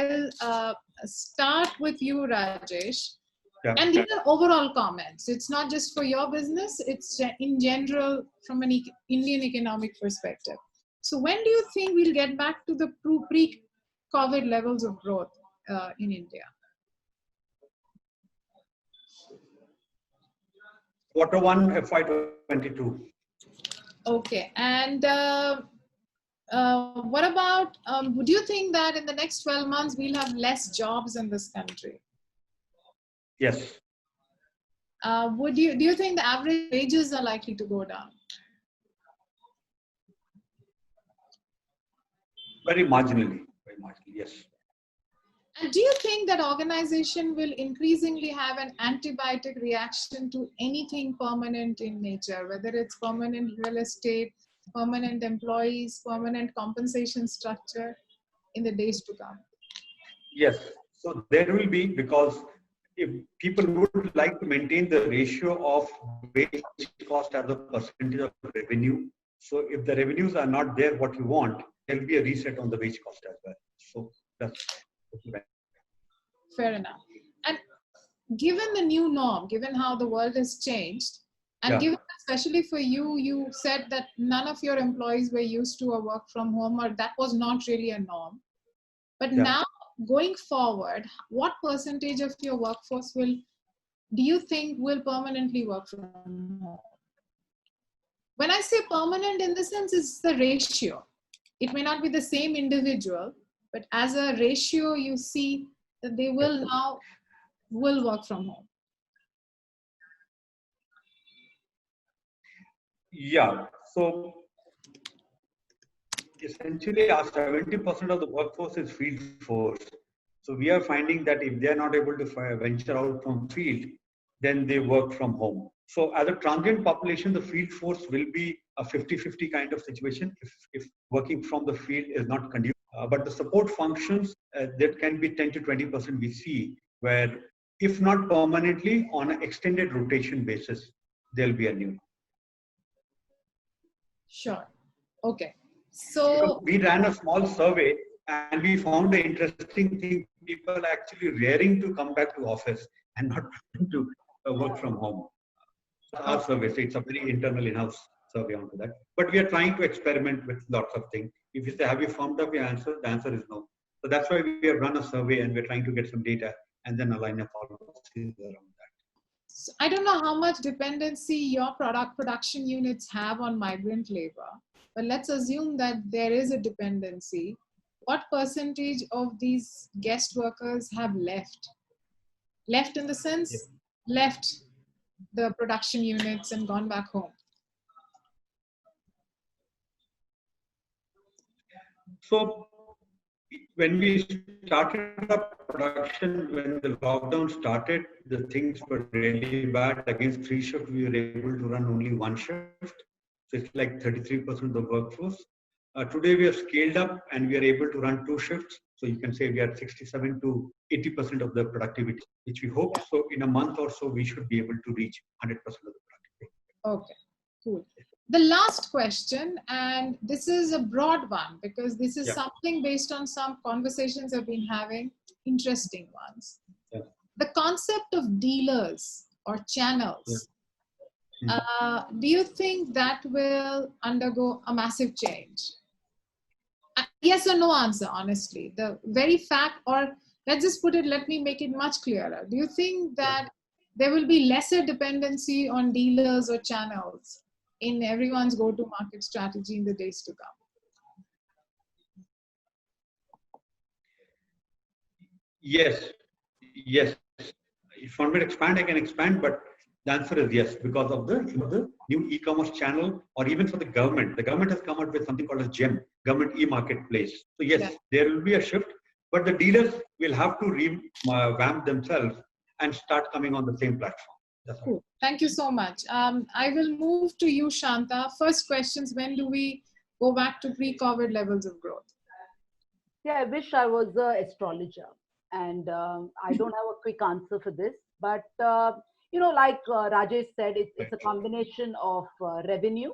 I'll start with you, Rajesh. Yeah. And these are overall comments. It's not just for your business, it's in general from an Indian economic perspective. So when do you think we'll get back to the pre-COVID levels of growth in India? Q1 FY22. Okay. And what about, would you think that in the next 12 months, we'll have less jobs in this country? Yes. Do you think the average wages are likely to go down? Very marginally, yes. And do you think that organization will increasingly have an antibiotic reaction to anything permanent in nature, whether it's permanent real estate, permanent employees, permanent compensation structure in the days to come? Yes. So there will be, because if people would like to maintain the ratio of wage cost as a percentage of revenue. So if the revenues are not there, what you want, there will be a reset on the wage cost as well. So that's fair enough. And given the new norm, given how the world has changed, and given especially for you, you said that none of your employees were used to a work from home, or that was not really a norm. But now, going forward, what percentage of your workforce do you think will permanently work from home? When I say permanent, in the sense, it's the ratio. It may not be the same individual, but as a ratio, you see that they will work from home. Yeah. So essentially, our 70% of the workforce is field force. So we are finding that if they are not able to venture out from field, then they work from home. So as a transient population, the field force will be a 50-50 kind of situation if working from the field is not conducive. But the support functions, that can be 10 to 20% we see, where if not permanently, on an extended rotation basis, there'll be a new. Sure. Okay. So we ran a small survey and we found the interesting thing, people are actually raring to come back to office and not to work from home. Our survey, so it's a very internal in-house survey onto that. But we are trying to experiment with lots of things. If you say, have you found up your answer? The answer is no. So that's why we have run a survey and we're trying to get some data and then align a policy around that. So I don't know how much dependency your production units have on migrant labor, but let's assume that there is a dependency. What percentage of these guest workers have left? Left in the sense, left the production units and gone back home? So when we started up production, when the lockdown started, the things were really bad. Against 3 shifts, we were able to run only 1 shift. So it's like 33% of the workforce. Today we have scaled up and we are able to run 2 shifts. So you can say we are 67 to 80% of the productivity, which we hope. So in a month or so, we should be able to reach 100% of the productivity. Okay, cool. The last question, and this is a broad one because this is something based on some conversations I've been having, interesting ones. The concept of dealers or channels, do you think that will undergo a massive change? Yes or no answer, honestly. The very fact, or let's just put it, let me make it much clearer. Do you think that there will be lesser dependency on dealers or channels in everyone's go-to-market strategy in the days to come? Yes. If you want me to expand, I can expand, but the answer is yes, because of the new e-commerce channel, or even for the government. The government has come out with something called as GEM, Government E-Marketplace. So yes, there will be a shift, but the dealers will have to revamp themselves and start coming on the same platform. That's cool. Thank you so much. I will move to you, Shanta. First questions, when do we go back to pre-COVID levels of growth? Yeah, I wish I was an astrologer. And I don't have a quick answer for this. But, like Rajesh said, it's a combination of revenue.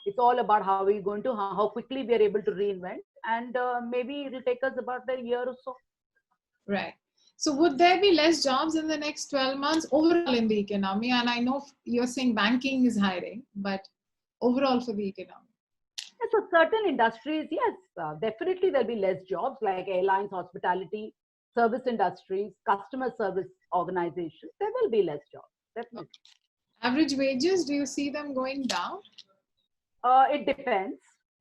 It's all about how we're going to, how quickly we are able to reinvent. And maybe it'll take us about a year or so. Right. So would there be less jobs in the next 12 months overall in the economy? And I know you're saying banking is hiring, but overall for the economy. So certain industries, yes, definitely there'll be less jobs like airlines, hospitality, service industries, customer service organizations. There will be less jobs, definitely. Average wages, do you see them going down? It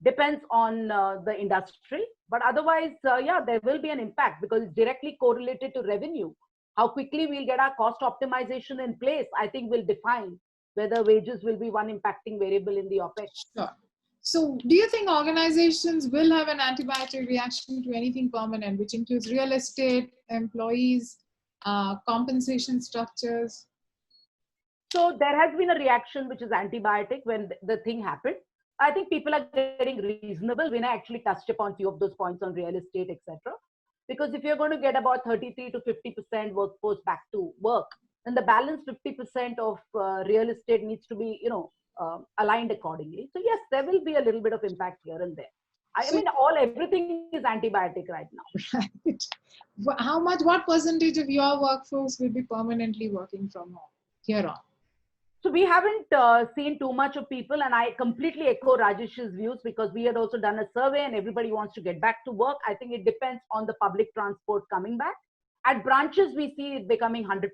depends on the industry, but otherwise, yeah, there will be an impact because it's directly correlated to revenue. How quickly we'll get our cost optimization in place, I think, will define whether wages will be one impacting variable in the OPEX. Sure. So do you think organizations will have an antibiotic reaction to anything permanent, which includes real estate, employees, compensation structures? So there has been a reaction which is antibiotic when the thing happened. I think people are getting reasonable. Vinay actually touched upon few of those points on real estate, etc. Because if you're going to get about 33 to 50% workforce back to work, then the balance 50% of real estate needs to be, aligned accordingly. So yes, there will be a little bit of impact here and there. I mean, everything is antibiotic right now. Right. What percentage of your workforce will be permanently working from home here on? So we haven't seen too much of people, and I completely echo Rajesh's views because we had also done a survey and everybody wants to get back to work. I think it depends on the public transport coming back. At branches, we see it becoming 100%.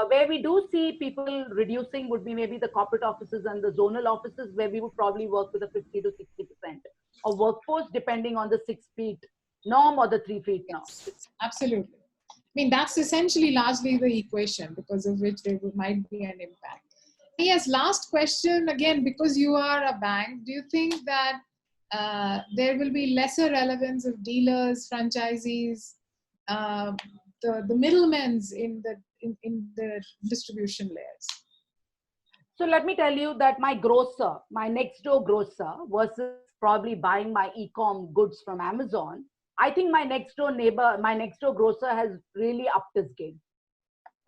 Where we do see people reducing would be maybe the corporate offices and the zonal offices, where we would probably work with a 50 to 60% of workforce, depending on the 6 feet norm or the 3 feet norm. Yes, absolutely. I mean, that's essentially largely the equation because of which there might be an impact. Yes, last question again, because you are a bank, do you think that there will be lesser relevance of dealers, franchisees, the middlemen in the distribution layers? So let me tell you that my grocer, my next door grocer versus probably buying my e-com goods from Amazon, I think my next door neighbor, my next door grocer has really upped his game.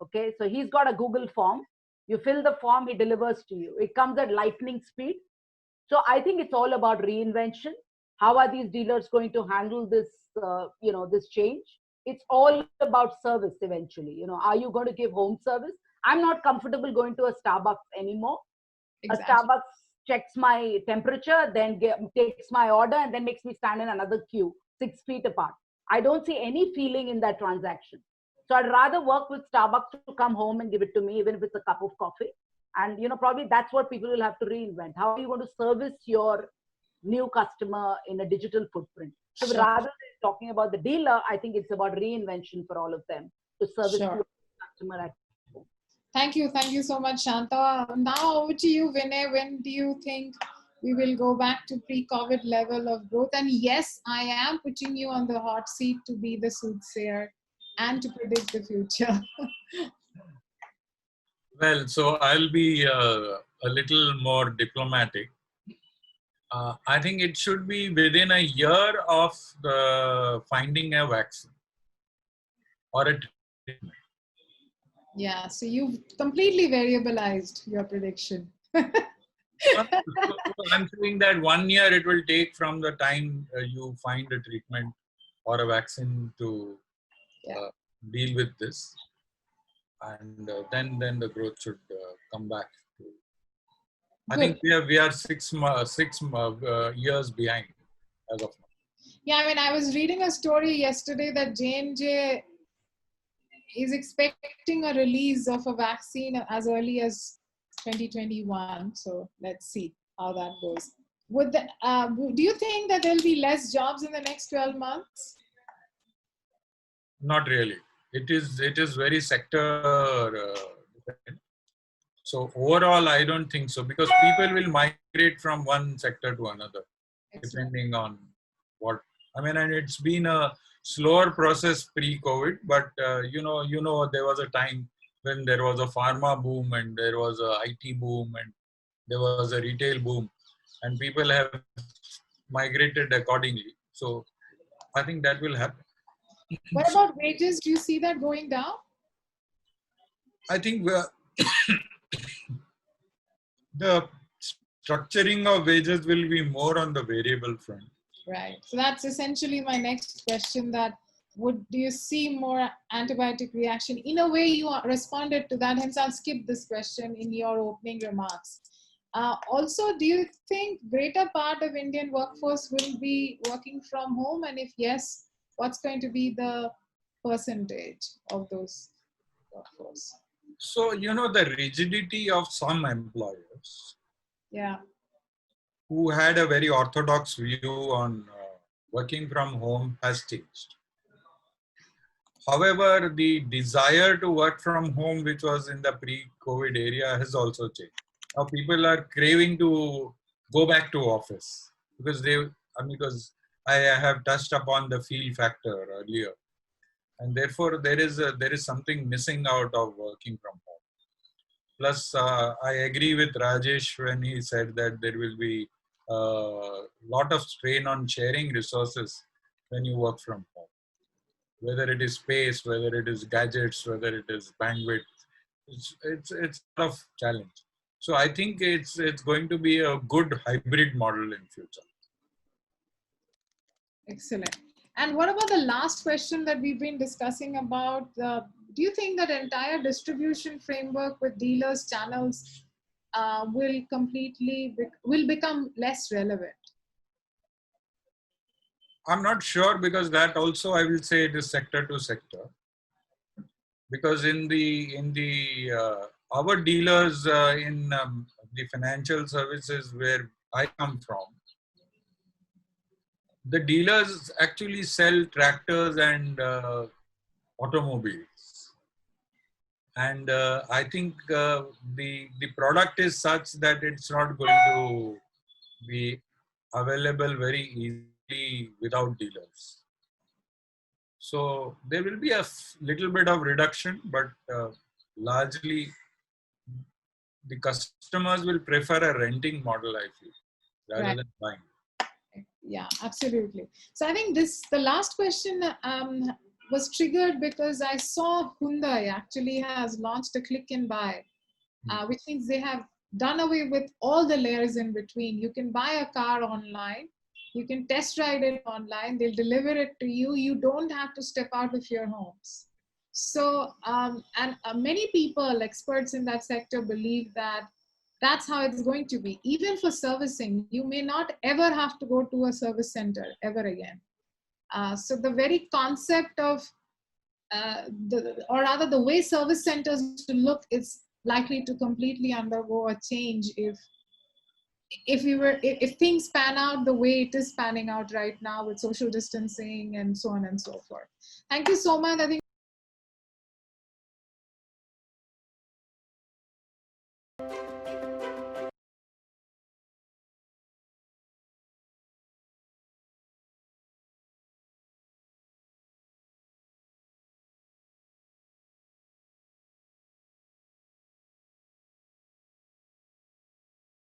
Okay, so he's got a Google form. You fill the form, he delivers to you. It comes at lightning speed. So I think it's all about reinvention. How are these dealers going to handle this, this change? It's all about service eventually. Are you going to give home service? I'm not comfortable going to a Starbucks anymore. Exactly. A Starbucks checks my temperature, then takes my order, and then makes me stand in another queue 6 feet apart. I don't see any feeling in that transaction. So I'd rather work with Starbucks to come home and give it to me, even if it's a cup of coffee. And probably that's what people will have to reinvent. How are you going to service your new customer in a digital footprint? So rather than talking about the dealer, I think it's about reinvention for all of them to service the customer at home. Thank you so much, Shanta. Now over to you, Vinay. When do you think we will go back to pre-COVID level of growth? And yes, I am putting you on the hot seat to be the soothsayer and to predict the future. Well, so I'll be a little more diplomatic. I think it should be within a year of finding a vaccine or a treatment. Yeah, so you've completely variabilized your prediction. I'm saying that 1 year it will take from the time you find a treatment or a vaccine to deal with this. And then the growth should come back. I think we are 6 years behind as of now. Yeah, I mean, I was reading a story yesterday that J&J is expecting a release of a vaccine as early as 2021. So let's see how that goes. Do you think that there'll be less jobs in the next 12 months? Not really. It is very sector dependent. So overall, I don't think so, because people will migrate from one sector to another, depending on what. I mean, and it's been a slower process pre-COVID, but there was a time when there was a pharma boom and there was a IT boom and there was a retail boom, and people have migrated accordingly. So I think that will happen. What about wages? Do you see that going down? I think the structuring of wages will be more on the variable front. Right. So that's essentially my next question, that do you see more antibiotic reaction? In a way, you responded to that, hence I'll skip this question in your opening remarks. Also, do you think greater part of Indian workforce will be working from home? And if yes, what's going to be the percentage of those workforce? So, the rigidity of some employers, yeah, who had a very orthodox view on working from home has changed. However, the desire to work from home, which was in the pre-COVID area, has also changed. Now people are craving to go back to office because because I have touched upon the feel factor earlier, and therefore there is something missing out of working from home. Plus, I agree with Rajesh when he said that there will be a lot of strain on sharing resources when you work from home. Whether it is space, whether it is gadgets, whether it is bandwidth, it's a tough challenge. So I think it's going to be a good hybrid model in future. Excellent. And what about the last question that we've been discussing about? Do you think that entire distribution framework with dealers, channels will become less relevant? I'm not sure, because that also I will say it is sector to sector. Because in the our dealers in the financial services where I come from, the dealers actually sell tractors and automobiles, and I think the product is such that it's not going to be available very easily without dealers. So there will be a little bit of reduction, but largely the customers will prefer a renting model, I feel, rather than buying. Yeah, absolutely. So I think the last question was triggered because I saw Hyundai actually has launched a click and buy, which means they have done away with all the layers in between. You can buy a car online, you can test ride it online, they'll deliver it to you. You don't have to step out of your homes. So, many people, experts in that sector, believe that that's how it's going to be. Even for servicing, you may not ever have to go to a service center ever again. So the very concept of, or rather the way service centers to look is likely to completely undergo a change if things pan out the way it is panning out right now with social distancing and so on and so forth. Thank you so much. I think